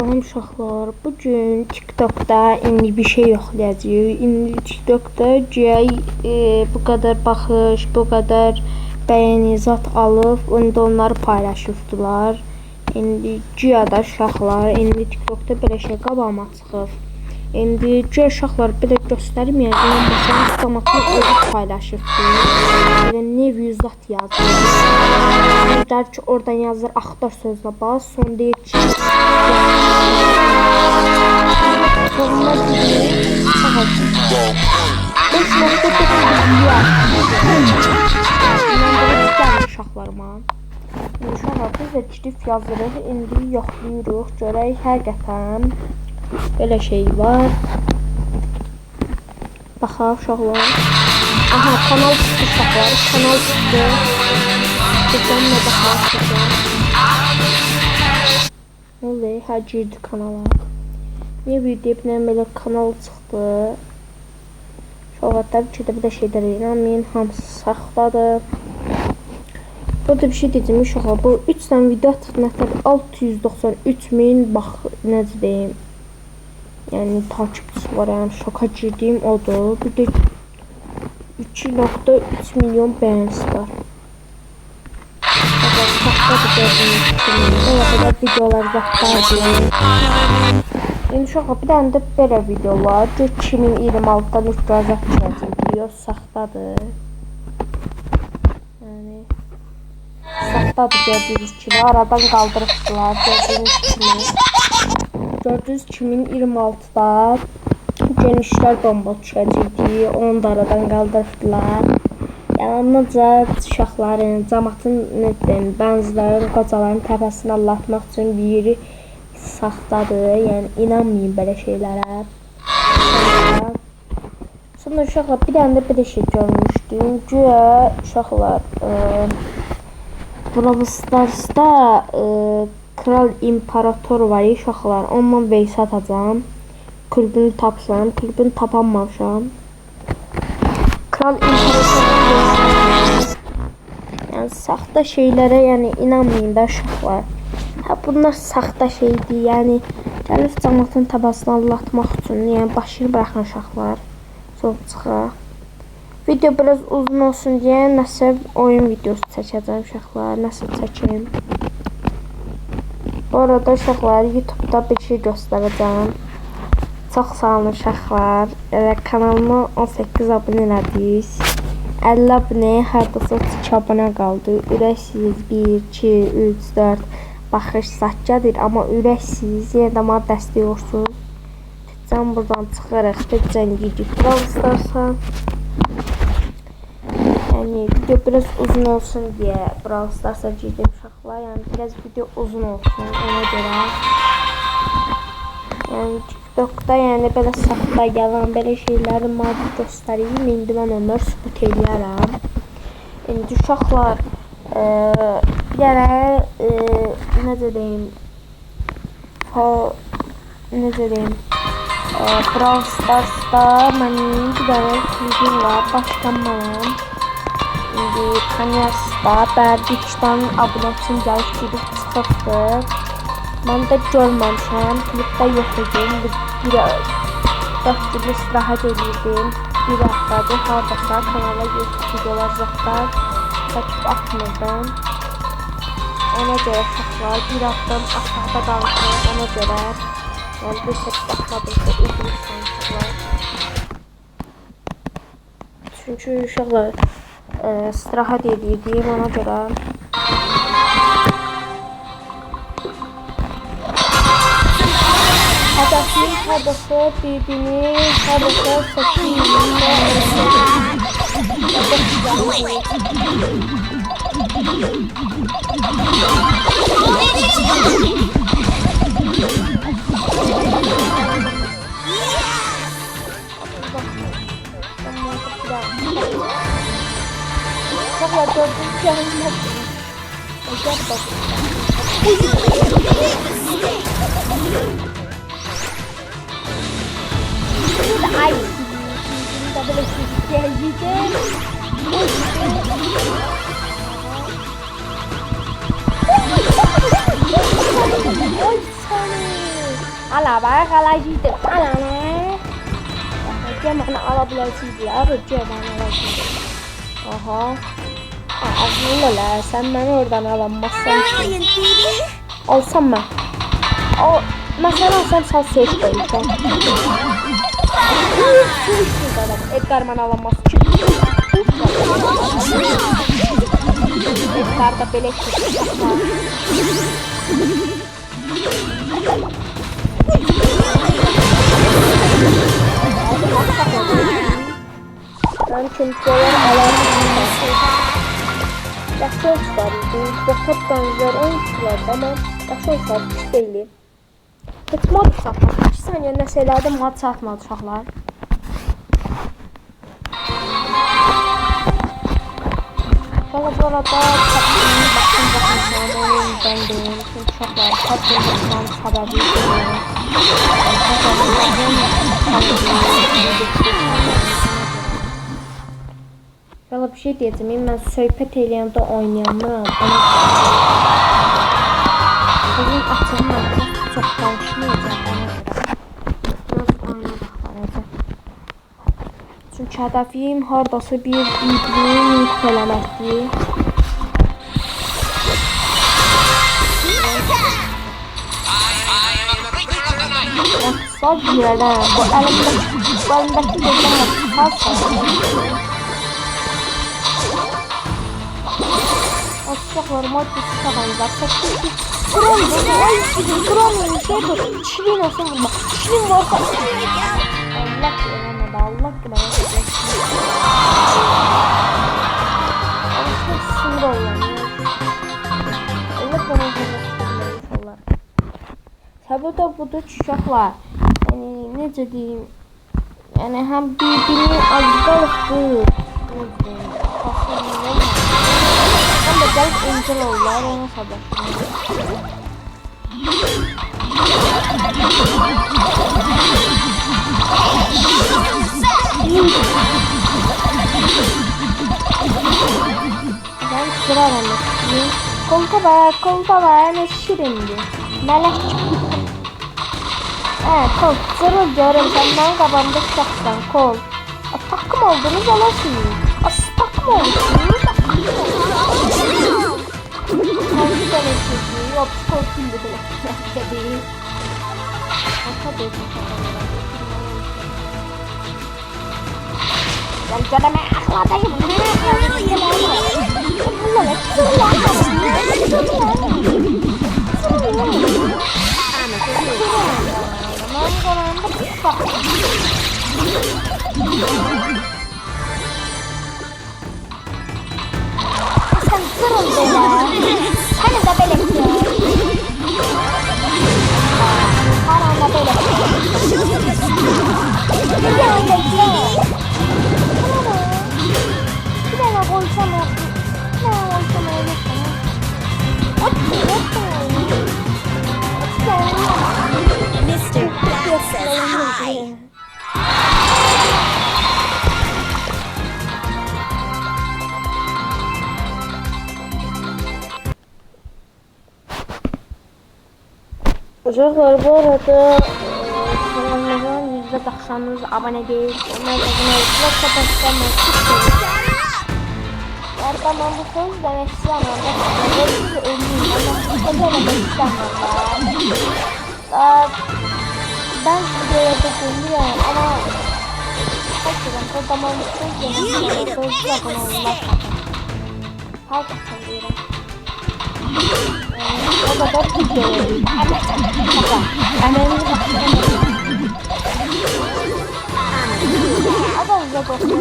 Salam uşaqlar, bugün TikTok'da indi bir şey yoxlayacağıq. İndi TikTok'da bu qədər baxış, bu qədər bəyəni zat alıb, indi onları paylaşıbdılar. İndi da uşaqlar, indi TikTok'da belə şey qabağıma çıxıb. İndi uşaqlar belə göstərməyəcəm, məsələn, avtomatını özü paylaşıbdı. Belə nev zat yazır. Der ki, oradan yazır, axtar sözlə bas, son deyir ki, sonuna gidiyor, sağa gidiyor. 5.9 uşaqlarıma. Uşaqlar, biz də girif yazırıq, indi yoxlayırıq, görək həqiqətən belə şey var. Baxaq uşaqlar. Aha, kanal çıxdı uşaqlar, kanal çıxdı. Buradan da baxaq. Ne oluyor? Hər girdi kanala. Niyə videoya belə kanal çıxdı? Uşaqlar, ki də bir də şeylər inanmayın, hamısı saxtadır. Burada bir şey deyəcəm uşaqlar, bu 3 dənə video atıb nəfər 693.000 bax, necə deyim, yəni takipçisi var, yəni şoka girdiyim odur. Bir də 2.3 milyon bəyənisi var. Saxtadır gördüyünüz kimi, o qədər videolar vaxtlardır. Uşaqlar, bir dənə də belə video var, 2026'dan müqazat çəkildiyor, saxtadır. Yəni saxtadır gördüyünüz kimi, aradan qaldırıbdılar gördüyünüz kimi. Gördüyünüz kimi 2026'da genişlər bomba düşəcəkdi, onu da aradan qaldırıbdılar. Yalnızca uşaqların, cəmatın, bəzilərin, qocaların təpəsini allatmaq üçün bir yeri saxtadır. Yəni inanmayın belə şeylərə. Sonra uşaqlar, bir dənə də bir şey görmüşdüm. Güya uşaqlar, Brawl Stars'da Kral İmparator var uşaqlar. Ondan vs atacağım. Kulübünü tapsam, kulübünü tapamamışam. Kral İmparator'un yani saxta şeylərə yəni inanmayın da uşaqlar. Ha, bunlar saxta şeydir. Yəni gəlib cəmatın tabasını allatmaq üçün, yəni başını buraxın uşaqlar. Çox çıxaq. Video biraz uzun olsun deyə nəsə oyun videosu çəkəcəm uşaqlar. Nəsə çəkim. Bu arada uşaqlar, YouTube'da bir şey göstərəcəm. Çox sağ olun uşaqlar. Kanalıma 18 abunə elədik. 50 abunəyə hardasa 2 abunə qaldı. Ürəksiz 1, 2, 3, 4 baxış satcadır, amma ürəksiz. Yenə də mənə dəstək olsun. Tüccan buradan çıxarıq. Tüccan gidiyor Brawl Stars'a. Yəni video biraz uzun olsun deyə Brawl Stars'a girdim uşaqlar. Yəni biraz video uzun olsun ona görə. Yəni TikTok'da yəni belə saxta yalan belə şeyləri mənə göstəreyim. İndi mən onları sübut eləyərəm. İndi uşaqlar, bir dənə necə deyim, Brawl Stars'da mənim bir dənə klubum var, başqam mənəm. İndi Kanyas'da Bərdikdən abunəçim gəlib gedib çıxıbdır. Mən də görməmişəm, klubda yox idim, bir 4 gün istirahat edirdim, bir haftadır haradasa kanala videolar zaxlar çəkib atmırdım. Ona görə uşaqlar, bir haftam aşağıda qalmışam, ona görə yəni bir set baxmadımsa üzülürsən uşaqlar. Çünki uşaqlar istirahat edirdim, ona görə. Hədəfin hədəfə birbirini hədəfə Ay, double geldi. Oy, sana. Ala bak alacıydı. Ala ne? Cemanı alabileceğiz ya. Cemanı alacağız. Aha. Ağzını la. Sen beni oradan alamazsan. Alsam ben. O mesela sen sağ seç koyacağım. Edgar bana alamaz. Edgar da beleş çıkacak. Ben çimçiler alamam. Yaxşı oyunculardır. Bokot benzer oyunculardır ama yaxşı oyuncular pis deyil. Heç mod uşaqlar. 2 saniyə nəsə elədi, mod çatmadı uşaqlar. Valla bu arada çatdığını baxın oyundan deyim. Çünki uşaqlar çatdığını səbəbi deyil. Valla bir şey diyeceğim. Ben söhbət eləyəndə oynayanlar. Bugün açığım var. Çok danışmayacağım. Biraz oyuna baxaracağım. Çünki hədəfim hardasa bir birbirini yükləməkdir. Sağ girələr. Bu əlimdəki gözləmə Aşağılar maddi çıkamayacak. Kron dedi. Ay bizim kron şey bu. Şirin olsun vurma. Şirin varsa. Allah güvenemedi. Allah güvenemedi. Alışmak sinir oluyor. Allah güvenemedi. İnşallah. Tabi da budur uşaqlar. Yani necə deyim. Yani hem birbirini azdalıqdır. Ben de gelip Angel oldular, ona sabahlayayım. Ben kırarım. Kolda var, ne şirindi. Melek çıktı. Kol, zırıl diyorum senden kabamda şahsen kol. Takım oldunuz alasınız. Takım oldunuz. Hangi tane çocuğu yok, korkun bu da değil. Orta değil. Ben canıma akladayım. Sen kırıldı ya. Hani da belekti. Hala belekti. Bir tane bekle. Bir tane koysam o. Bir tane koysam öyle. Mr. Black says hi. Uşaqlar bu arada kanalımızın %90'ınız abone değil. Onlar abone olursa kapatacağım. Ben bu söz demek istemiyorum. Ben sizi ölmeyeyim ama öyle demek istemiyorum. Ben size yapacağım ama hakikaten kocaman bir söz demek istemiyorum. Sözlü abone olmak. Hakikaten diyorum. O da çok güzel. Emeğimizi bakıyorum. Adam bize bakıyor.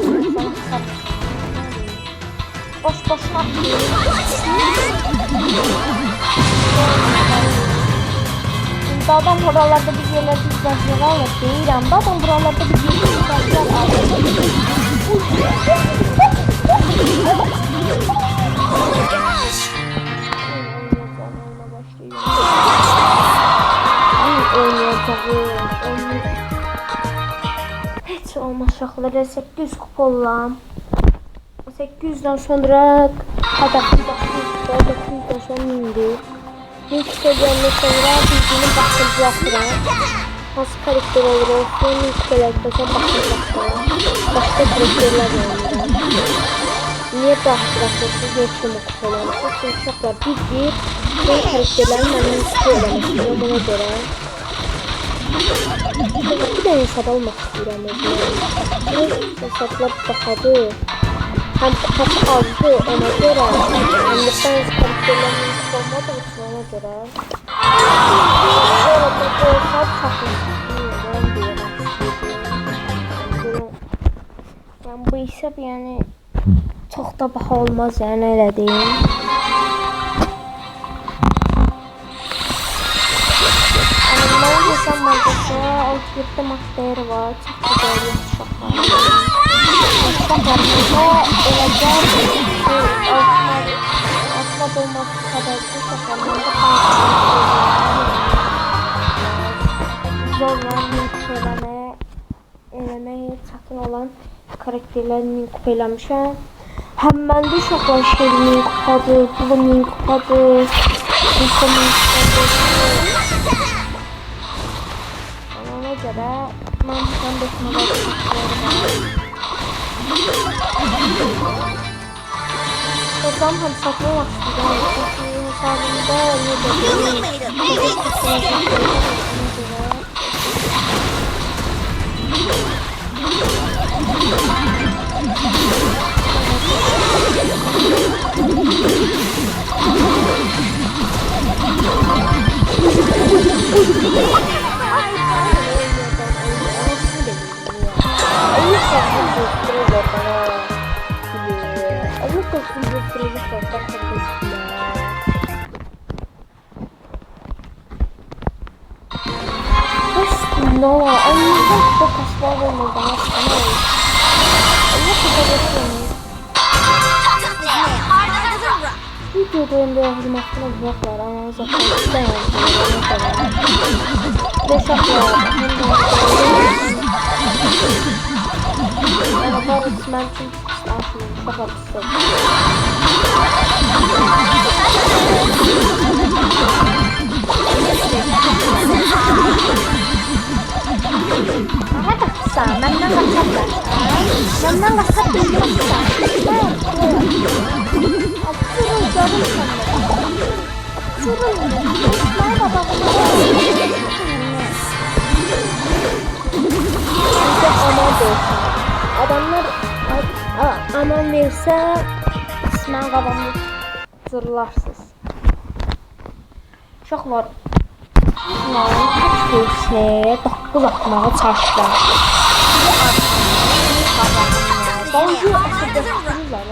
Boş boşuna atıyor. Adam buralarda bir yerlerde izleyiciler var. Değil ama adam buralarda bir yerlerde izleyiciler var. Hiç olmaz şahları 800 kupolam. 800'den sonra kadar 900'den sonra indi. İlk seviyenden sonra bildiğini bakılacaqdır. Hansı karakter olur olsun, ilk seviyədən bakılacaqdır. Başka karakterler oynayacaq. Niye bakılacaqsınız? Yoxdurmu kupalarınızı? Çünkü uşaqlar bir karakterlərin məndən istəyirəm istəyirəm ona görə. Bir de hesab almaq istəyirəm özümə. Hesablar baxadı. Hem kupası azdı ona göre. Hem de ben karakterlerinin olmadığı için ona göre. Sonra da bu hesap saklanıyor. Yani bu hesap yani çok da baha olmaz yani öyle diyeyim. Benim hesap markası 67 maç değeri var. Çok güzel bir uşaklar. Uşaklarımızda olacak altına dolması kadar uşaklarımızda zorla eləməyə çətin olan karakterlərini kupa eləmişəm. Həm məndə uşaqlar şerinin kupadır, bulumin kupadır, insanın kupadır. Ona görə mən buradan desmələr istəyirəm. Hesabım hem satmak istiyorum. Çünkü hesabımda ne dediğim no, I'm not focused on the last one. Videoda yazmaktan uzaklar ama uzaklaştıktan yazıyorum. Beşaklar. Araba resmen çünkü aşırı şaka istedim. Aha kısa, benden kaçarlar. Benden kaçar bildim kısa. Atsırın canım sanırım. Atsırın. İsmail baba bunu aman verse. Adamlar aman verse İsmail babamı zırlarsız. Uşaqlar İsmail kaç verse 9 atmağa çalışdı. Bence asıdasınızlar.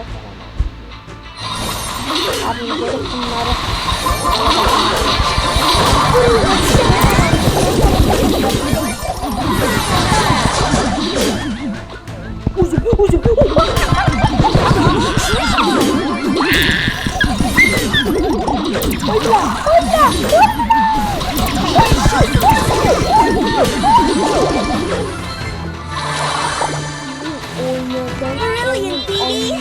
Abi böyle bunları uzun brilliant, baby.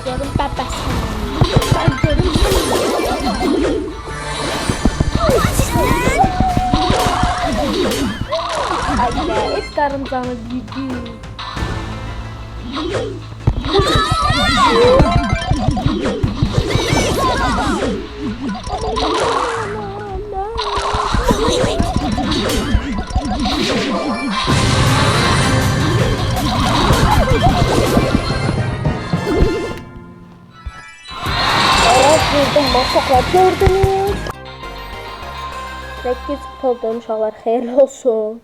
Görün babasını. Görün. Ay ya, et karıncanı büyüdü. Uşaqlar gördünüz. 8 oldum uşaqlar, xeyirli olsun.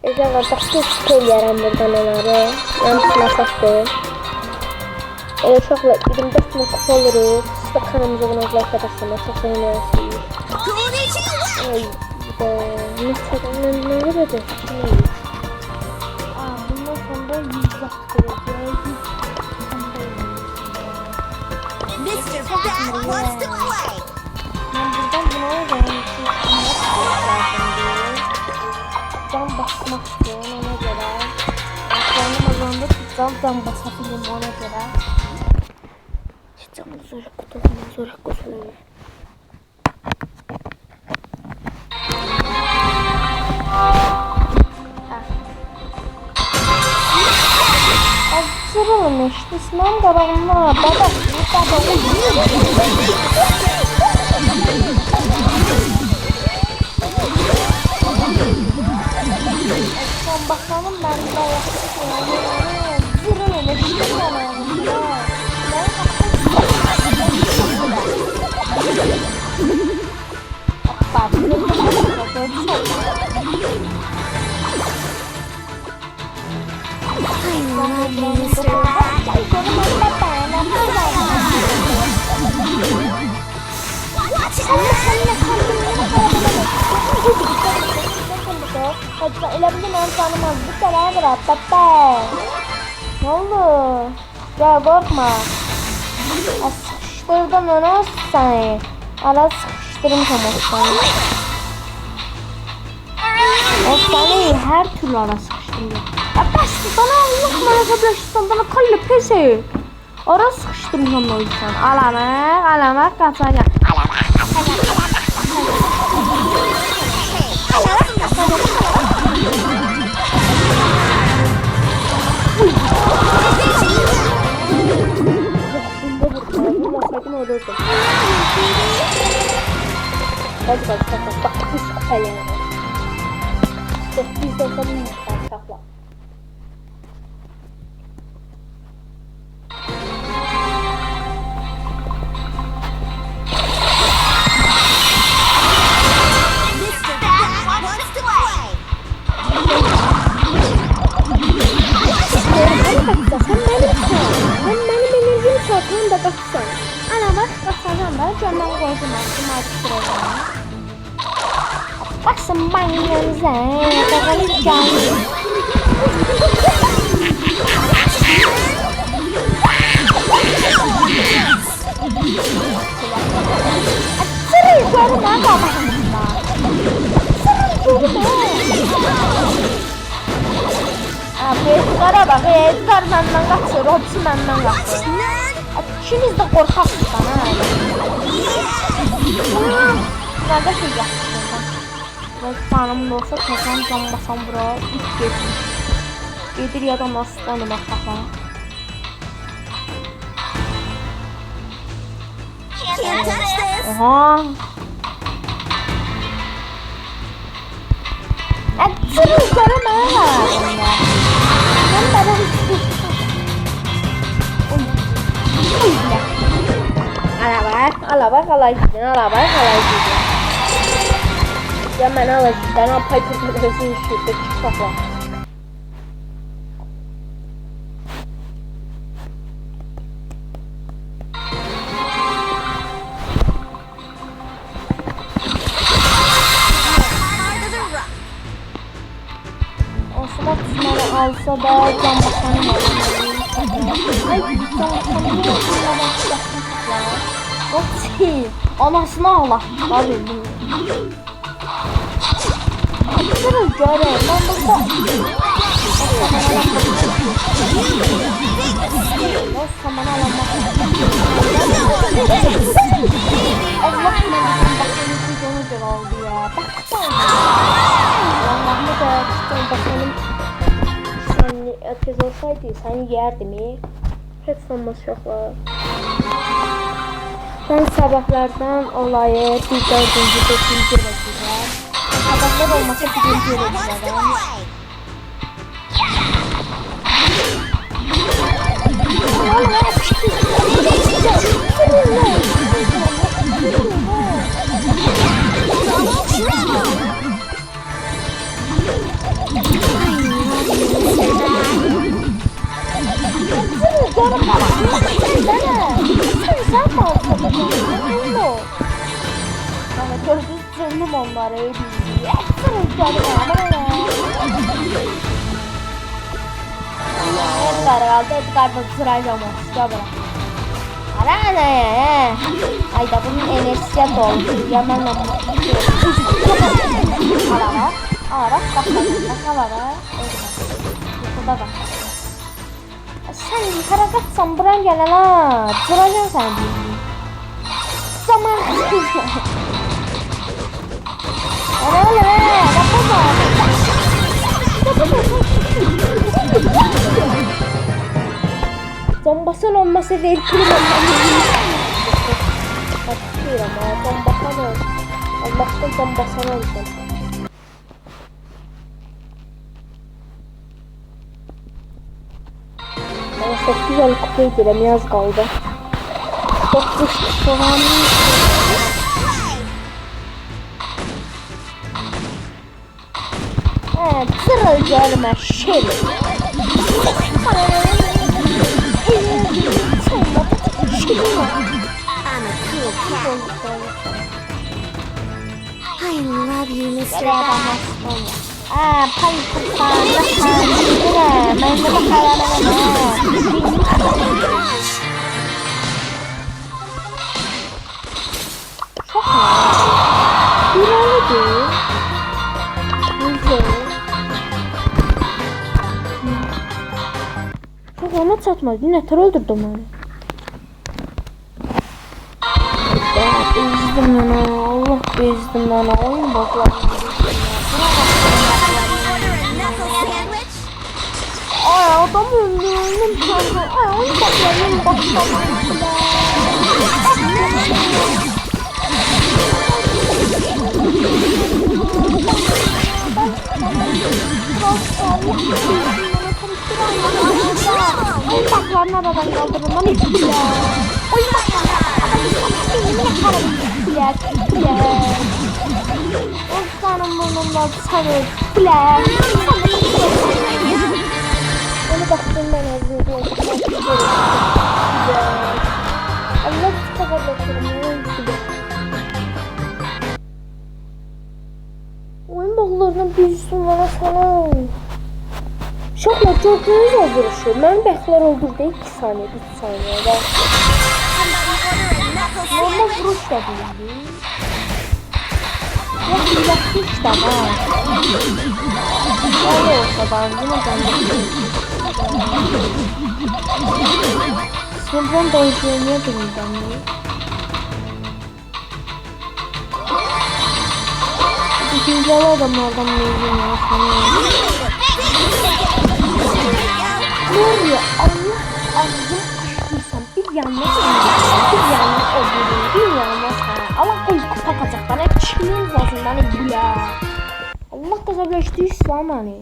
Uşaqlar başqa kupa eləyərəm buradan onları. Yanlış məsafdır. Uşaqlar 24 min kupa oluruq. Siz də kanalımıza abunə olub like atarsanız çox sevinərsiniz. Ay, Instagramdan nə verəcək? Bundan sonra 100 vaxt verəcək. Mr. Bat wants to play. Ben buradan bunu öğrenmek için lazım diye. can basmak istiyorum ona göre. Canım azaldı can basabilirim ona göre. Canım zor kutulamam zor kutulamam. Sıralım işte sınav karanlığa baba. Son bakalım ben de sıralım işte Elimden ben tanımaz bir kere bırak bebe. Ne oldu? Ya korkma. Sıkıştırdım onu seni. Ara sıkıştırmışım o seni. O seni her türlü ara sıkıştırıyor. Basta sana Allah merhabalaşırsan bana kalle pesi. Ara sıkıştırmışım o yüzden. Alamak kaçacak. Bak biz kupayla. Biz de senin şakla. Bak semuanya kakak jangan. Serius baru apa? Edgar benden kaçıyor, Robson benden kaçıyor. İkimiz de korkaksız sana. Nerede şey yapmışsın? Belki tanımda olsa kazan can basan bura ilk geçmiş. Gedir ya da nasıl tanımak kafa. Oha. Serius baru mana? Ben baru Alabak ya mana lagi dan apa itu sih cepat lah. Osman Osman'ı alsa da can bakanı var. Ay can bakanı Oksi, anasını Allah. Abi bu. Sırıl göre, ben burada. Nasıl bana alamak? Allah merakım bakın onu aldı ya. Baksana. Allah'ını da tutan bakalım. Sen tez olsaydı sen yerdim mi? Hiç sanmaz şoklar. Ben sabahlardan olayı bir dördüncü, beşinci bakacağım. Sabahlar olmasa birinci bakacağım. Gördüğüm onları ödeyeceğim. Edgar sırayacağım o sıra. Ara ne? Ayda bunun enerjisi doldu. Yamanla mı? Ara. Ara bakalara. Burada bak. Sen yukarı kaçsan buran gel la. Duracağım sen bir. Zaman. Öyle yapma. Zombasan olmasa ver kırmam. Bakıyorum ama zombasan ol. Allah'tan zombasan olsun. Ben çok güzel kupa edelim yaz kaldı. Çok güçlü soğanı. Tırıl gelme şey. I'm a cool cat. I love you, Mr. Bat. Panik kurtardı. Ben de bakalım. Çok mu? Bir oldu. Güzel. Çok ona çatmadı. Yine ter öldürdüm onu. Bezdim onu. Allah bezdim onu. Oyun baklar. Ay adam öldü. Oyun baklar. Ay oyun baklar. Oyun baklar. Oyuncaklarını aradan kaldırın lan hiç ya. Oyuncaklarını Osman'ın burnundan sarı bilek. Onu baktım ben azıydı. Allah kadar bakıyorum. Oyun baklarının büyüsün bana sana. Şokla gördüğünüz o vuruşu. Mən bəklər öldürdü 2 saniye, 3 saniyede. Normal vuruş da bildi. Yok, yaptı işte ha. Öyle olsa ben yine Sınıfdan değiştirmeye bilmeden mi? İkinci adamlardan mezun ya sana. Var ya Allah ağzım açtıysam bir yanlış öldürdüm, bir yanlış Allah koy takacak bana çiğniz lazım bana bile. Allah kazablaştı İslam hani.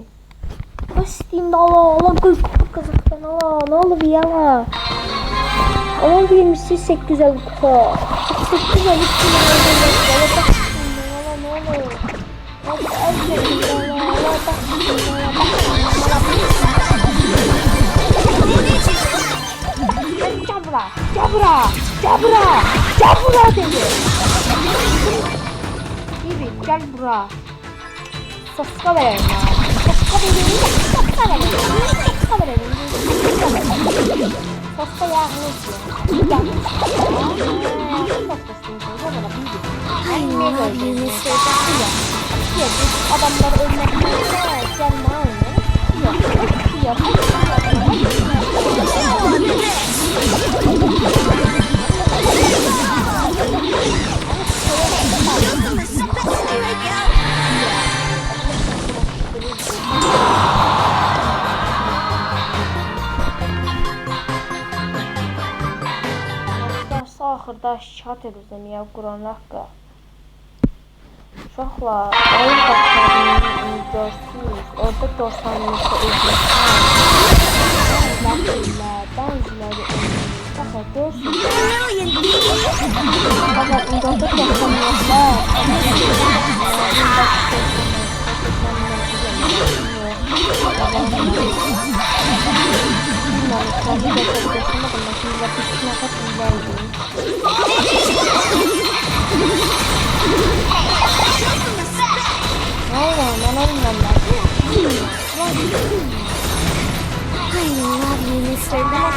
Basitinde Allah koy takacak bana ne olur bir yana. Allah vermişsin 850 kupa. 850 kupa ne olur. Cabra dedi. Gibi gel bura. Soska verelim ya. Soska verelim. Soska yağını istiyor. I love you, Mr. Bat. Adamlar ölmek gelme aynı. Yok. Axırda şikayət edirəm ya Quran haqqı. Uşaqlar, oyun baxlarını görsünüz. Orada görsanızda özünüz. Benziləri Baxın, görsünüz. Baxın, orada görsanızlar. I love you, Mr. Bat.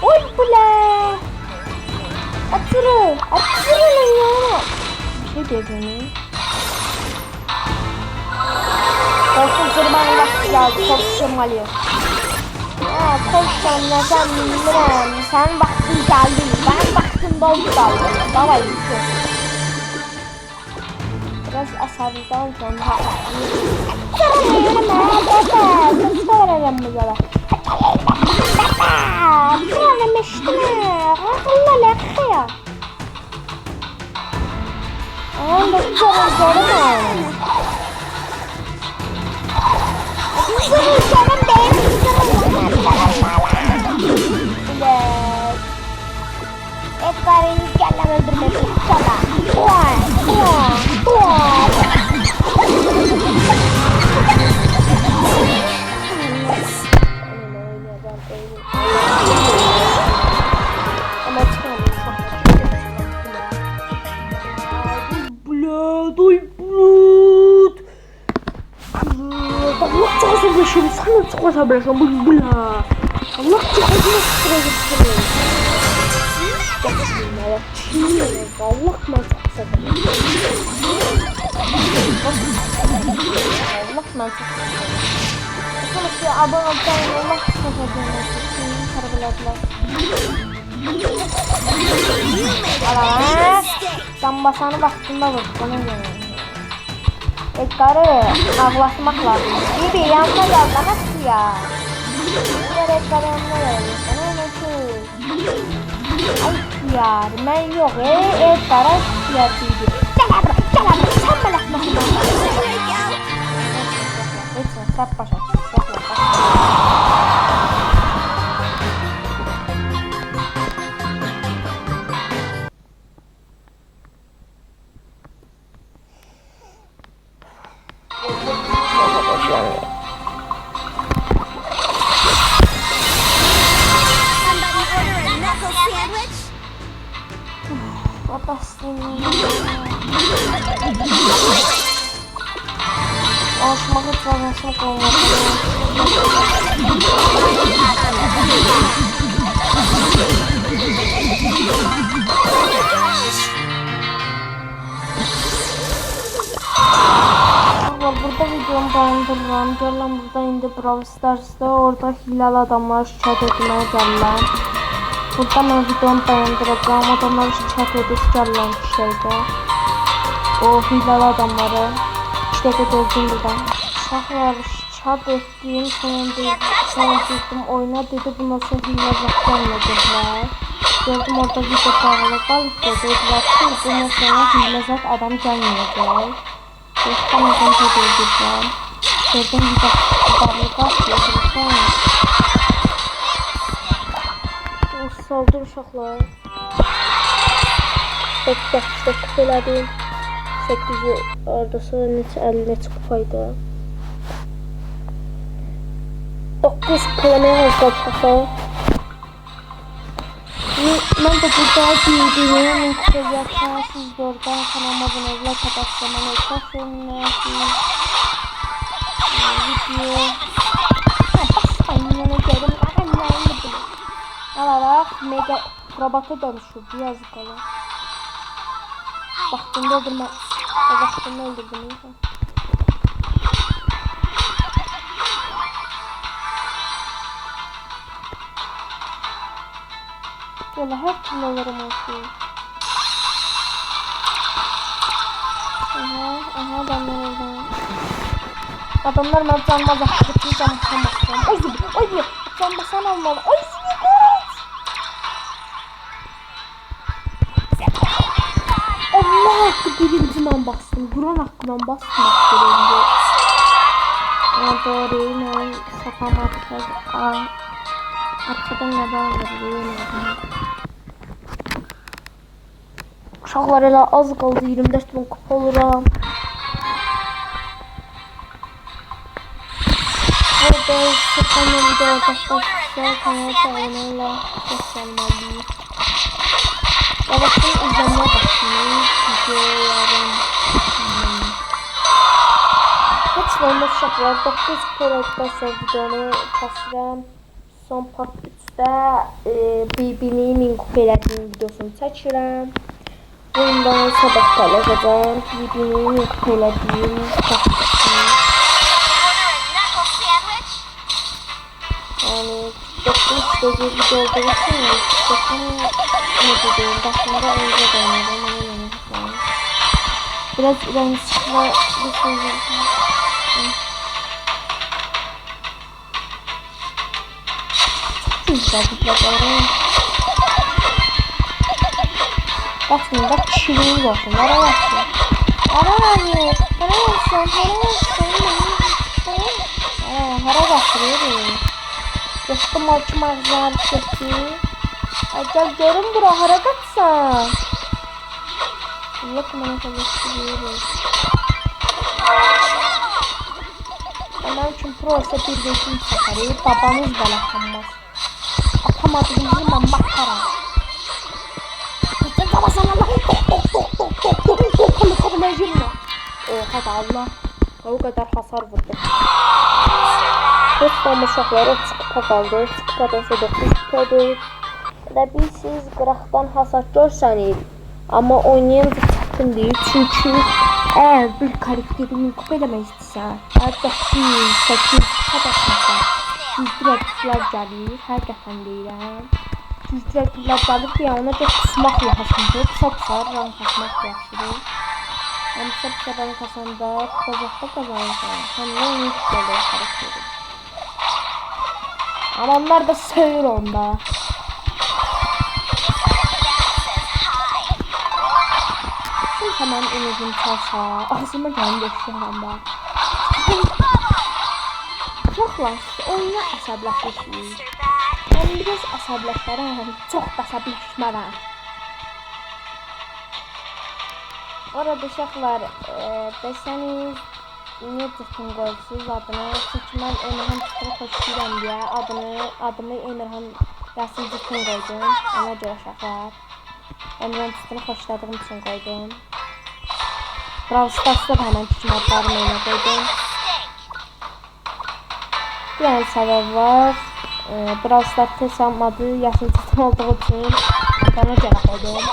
Oy bula. Atırı. Atırı ya. Bir şey dedi. Korkun tırmanı vakti geldi. Çok tırmalıyor. Korksan ne sen bilmiyorum. Sen vaktin geldi. Ben vaktim doldu daldı. Davay gitti. Biraz asabiden sonra. Kısa vereceğim bu yola. Söylemiştim ya. Allah lekaya. Ama da canım canım benim Edgar'ın kendini öldürmek istiyorlar. Allah çok sabırlaşım, sana çok sabırlaşım, bula. Allah çok sabırlaşım. Allah ben çok sabırlaşım. Allah ben çok sabırlaşım. Sonuçta abone olacağım, Allah çok sabırlaşım. Karabiladılar. Alamak. Can basanı vaktinde vurdu, bana göre. Edgar'ı ağlatmak lazım. Bibi yanına yazlamak ya. Edgar Edgar'ı yanına yazlamak. Sana nasıl? Ay ya ben yok Edgar'a siyasıydı. Gel abra sen bana nasıl bana? Lütfen sap başa. Alışmak için olmalı. Burada videomu dayandırıram. Gələn burada indi Brawl Stars'da orada hilal adamlar şikayət etməyə gəlirlər. Burada mən videomu dayandıracağım. Adamlar şikayət edib gəlirlər şeydə. O hilal adamları. 2 dəqiqə gözüm buradan. Uşaqlar şikayət etdiyim sonra oyuna dedi bundan sonra hilal gəlməyəcəklər. Gördüm orada video bağlı qalıb dedilər ki bundan sonra hilal adam gəlməyəcək. Dostlarımızdan tədbirlər. Gördüm video bağlı qalıb. Saldır uşaqlar. 8 kupa elədim. 8'i oradası neçə 50 neçə kupaydı. 9 kupaya az qalıb. Mən də burada bildiğim kupaya siz de oradan kanalıma abone olmayı kapatmayı unutmayın. Video. Alarak mega robota dönüşürdü yazık ola. Vaktinde öldürme. Vaktinde öldürdüm iyice. Böyle her türlü olurum olsun. Aha adamlar orada. Adamlar ben can bazı bütün can basamazsam. Oy can basan olmalı. Oy Allah hakkı birinci ben bastım. Duran hakkı ben bastım birinci. Doğru ben kafam arkadan neden veriyorum. Uşaqlar elə az qaldı 24.000 kupa oluram. Burada sıkanın video olacaqda kanal abunələ göstərməliyim. Babasının izləmə başlayın videolarım. Olmuş uşaqlar 9 projektdən sonra videonu kəsirəm. Son part 3-də BB-ni min kupa elədiyim videosunu çəkirəm. Bundan sabah paylaşacağım. BB-ni min kupa elədiyim çəkirəm. Yani 9 video olduğu için bakın ne diyeyim. Başında önce dönüyorum. Biraz yanlışlıkla bir şey yapayım. Güzel bakalım. Bakın bak kişiliğimiz olsun. Ara versin. Ara versin. Ara versin. Geçtim açım ağzına geçti. Gel görün bura hara kaçsan. Allah kumana çalıştırıyoruz. Onun için prosa bir geçim sakarı. Babanız balakanmaz. Atamadığınızı ben makara. Kaçın kafasına Allah. Oha da Allah. O kadar hasar vurdu. Dostum uşaqları çıkıpa qaldı. Çıkıpadan sonra 9 kupadır. Və siz qıraqdan hasar görsəniz. Amma oynayınca çətin deyil. Çünki əgər bir karakteri min kupa eləmək istəyirsən, 9, 8 kupa basırsan, güclü rəqiblər gəlir. Həqiqətən deyirəm. Güclü rəqiblər gəlir deyə ona da qısmaq yaxşıdır. Qısa rank atmaq yaxşıdır. Yəni qısa rank asanda qazaqda qazanırsan. Həmdə onu istəyir karakteri. Ama onlar da sövür onda. Şimdi hemen imajım çalsa. Ağzıma geldi şu anda. Uşaqlar, oyuna əsəbləşmişik. Ben biraz əsəbləşmərəm. Çox da əsəbləşmərəm. Orada uşaqlar desəniz niye tutun qoyursunuz adını? Çünki mən Emirhan Tutunu xoşlayıram deyə adımı Emirhan Yasin Tutun qoydum. Ona görə uşaqlar. Emirhan Tutunu xoşladığım üçün qoydum. Brawl Stars'da da həmən tutun adlarımı ona qoydum. Bir dənə səbəb var. Brawl Stars'da hesabım adı Yasin Tutun olduğu üçün ona görə qoydum.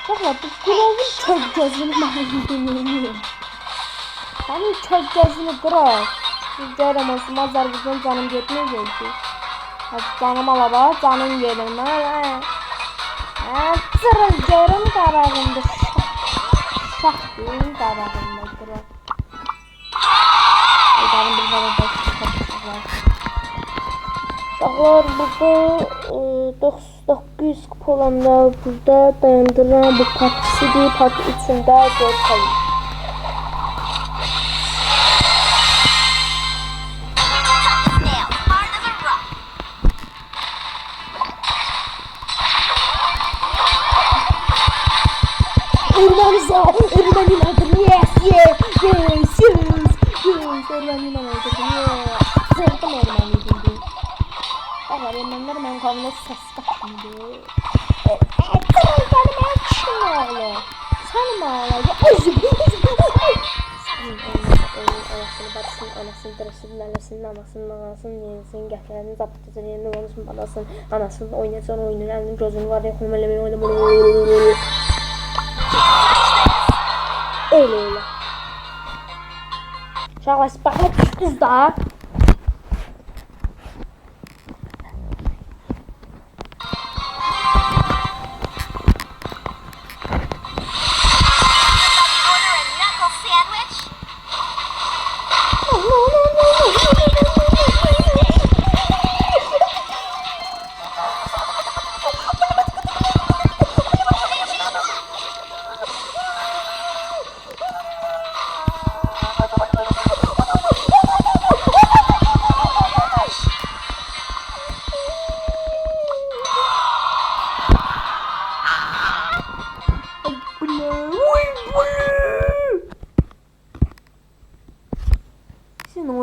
Valla bu Grov'un kök gözünü mahvedeyim. Hani kök gözünü Grov. Görəm olsun Azərbaycan canım getməyəcək ki. Canım alaba, canım gelir. Cırıl görüm qarağında. Şah deyim qarağında Grov. Canım bir bana da çıxacaqlar. Uşaqlar burada 900 kupa olanda burada dayandıran bu partisidir. Parti 3'ünde görüşelim. Ermeniza, Ermeni adım, yes, yes, yes, yes, Ermeni adım, yes. Sevdim Ermeni dedi. Ermeniler mən qanuna səs qaçmıdı. Gəlmə kim oğlu? Sən mənə özüm. Sənin anasını, bacısını, anasını, dırısını, nənəsinin, anasının, anasının, yenisini, gətirəni, zapıtıcını, yerini, olmasın, badasın, anasını oynayacaq, oyunun, əlinin, gözünü var, yaxınım, eləmək, oynamaq. Öyle. Uşaqlar, baxma düşdünüz da.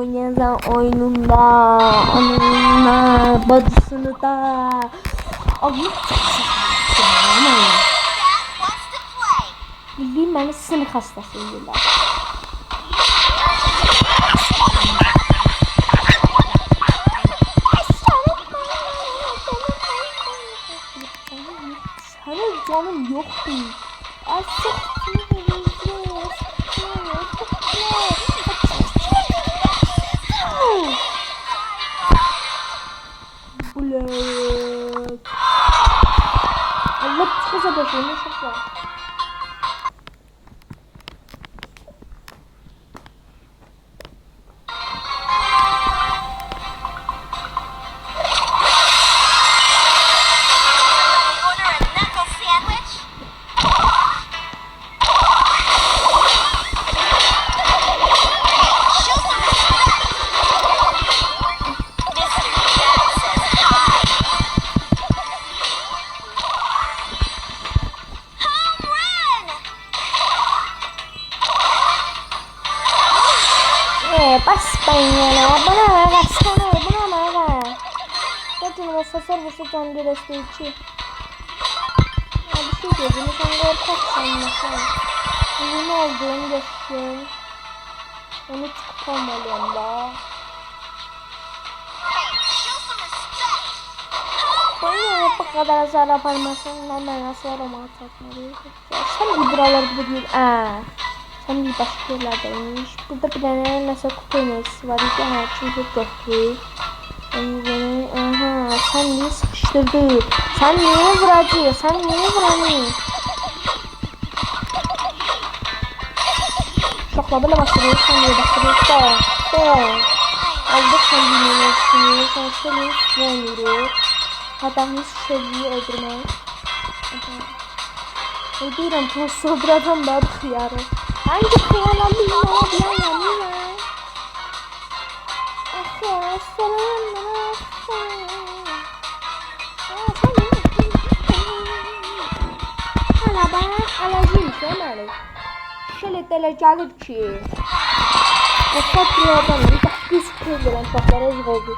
oynayan oyununda anında bacısını da Allah Bildiyim məni sinir xəstəsi edirlər. Sənin canım yoxdur. Bulet. Allah çıkıza başlayın. Çok var. Bas banyana, bana ver, sana buna ver. Zaten o sasar bu can geresi iki. Ya bir şey diyeceğim, sen korkaksın mesela. Bunun ne olduğunu göstereyim. Onu çıkıp almalıyım da. Bana bu kadar zarar parmasın, ben nasıl roman satmalıyım. Sen bir buralar gibi değil, Sen bir başka yerlerdeymiş. Burada bir tane nasıl kutu enerjisi var. Her çünkü götürür. Aha, sen niye sıkıştırdın? Sen niye vuracı? Sen niye vuranı? Şokla böyle bastırıyor. Sen niye bastırıyor? Aldık sen bir enerjisini. Sen şöyle vuruyor. Hatta hiç şeyi öldürmek. Ne diyorum? Tostu buradan da kıyarım. Hangi kıyamam bilmem diyen yanıyor. Asya selam. Hala bana alacağım şöyle. Şöyle gelir ki. Asya kıyamam. Bir dakika sıkıyorum. Şoklara oldu.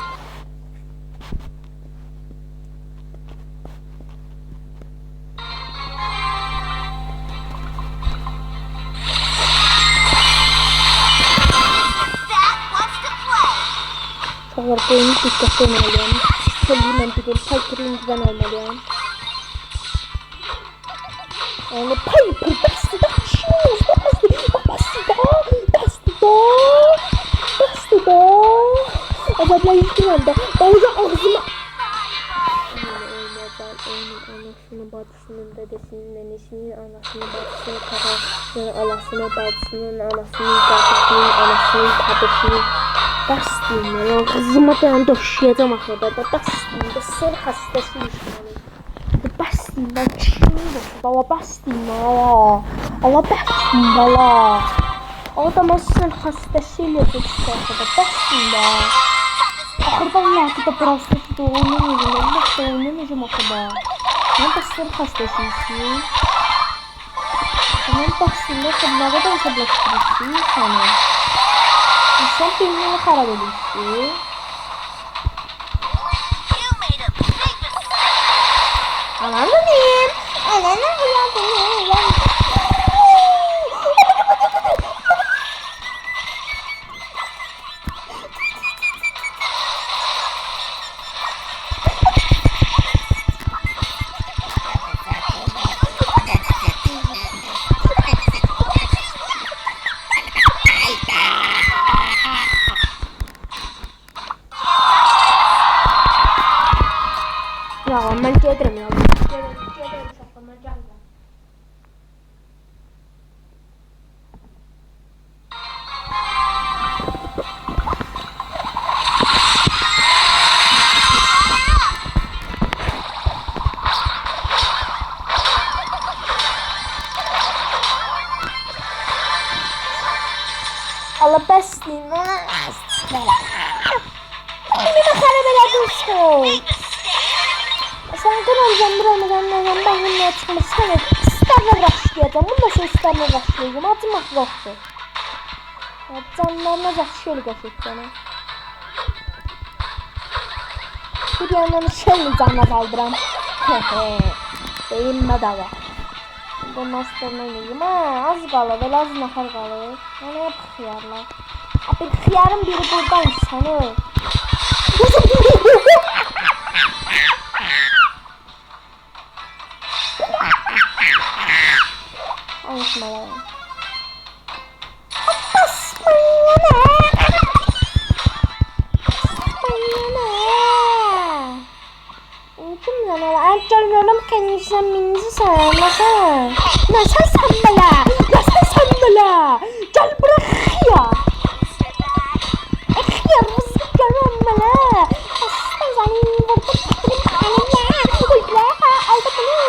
Çağlar boyunu dikkatli olmalıyım. Söyleyeyim ben bir de Piper'ın güven olmalıyım. Yani Piper bastı da şuuz bastı da. Azabla yüzünden de balıca ağzıma. Onun anasını bacısının dedesinin nenesinin anasını bacısının karasının alasını bacısının anasının kardeşinin anasının kardeşinin. Bastım ya, kızıma ben döşeyeceğim ahırda. Bastım da sır hastasıymış yani. Bastım ben çişimi boşuda. Bastım ya. Allah bastım bala. O da ben sır hastasıyla döşeyeceğim. Bastım da. Ahırda Allah'ı da prosesi de oynamayacağım. Allah da oynamayacağım ahırda. Ben de sır hastasıyım. Ben bastım da sabırlara da hesaplaştırırsın sana. Sen filmini karar verirsin. Anladım. Anladım uyandım. Ya ben gelirim ya. Gelirim şaklama gelme. Allah besleyin lan. Beni harabeledin. Sen kırılacağım buramı ben bununla çıkmışsın. Starla başlayacağım. Bunu da şey starla başlayacağım. Atmak yoktu. Canlarına bak şöyle gerçekten. Bir yandan şöyle canla kaldıram. Benim bedava. Bu masterla yiyeyim ha. Az qalır, elə az nahar qalır. Yəni hep xiyarlar. Abi xiyarın biri buradaymış sana. Konuşmalar. Unuttum lan ama canlarım kendisinden minzi sen nasıl? Nasıl sen bana? Nasıl sen bana? Gel bırak ya. Ya rızık canım bana. Aslında senin burada tuturum anne. Uy la aldı bunu.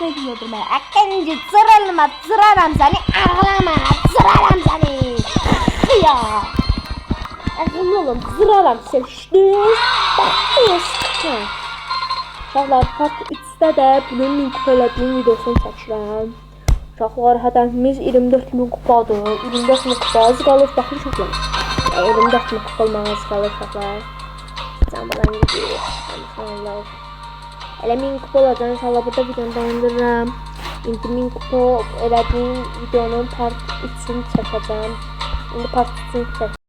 Ne diyordum ben? Akenci zırarım seni ağlama. Zırarım seni. Ya. Akıllı olun, zıraram seçdiniz. Baxmayız. Uşaqlar, part 3-də də bunun min kupa elədiyim videosunu çəkirəm. Uşaqlar, hədəfimiz 24.000 kupadır. 24.000 kupa az qalır, baxın uşaqlar. 24.000 kupa olmağa az qalır uşaqlar. Canbadan gidiyor. İnşallah. Elə 1000 kupa olacaq, inşallah burada videonu dayandırıram. İndi 1000 kupa elədiyim videonun part 3-ünü çəkəcəm. İndi part 3-ünü çəkəcəm.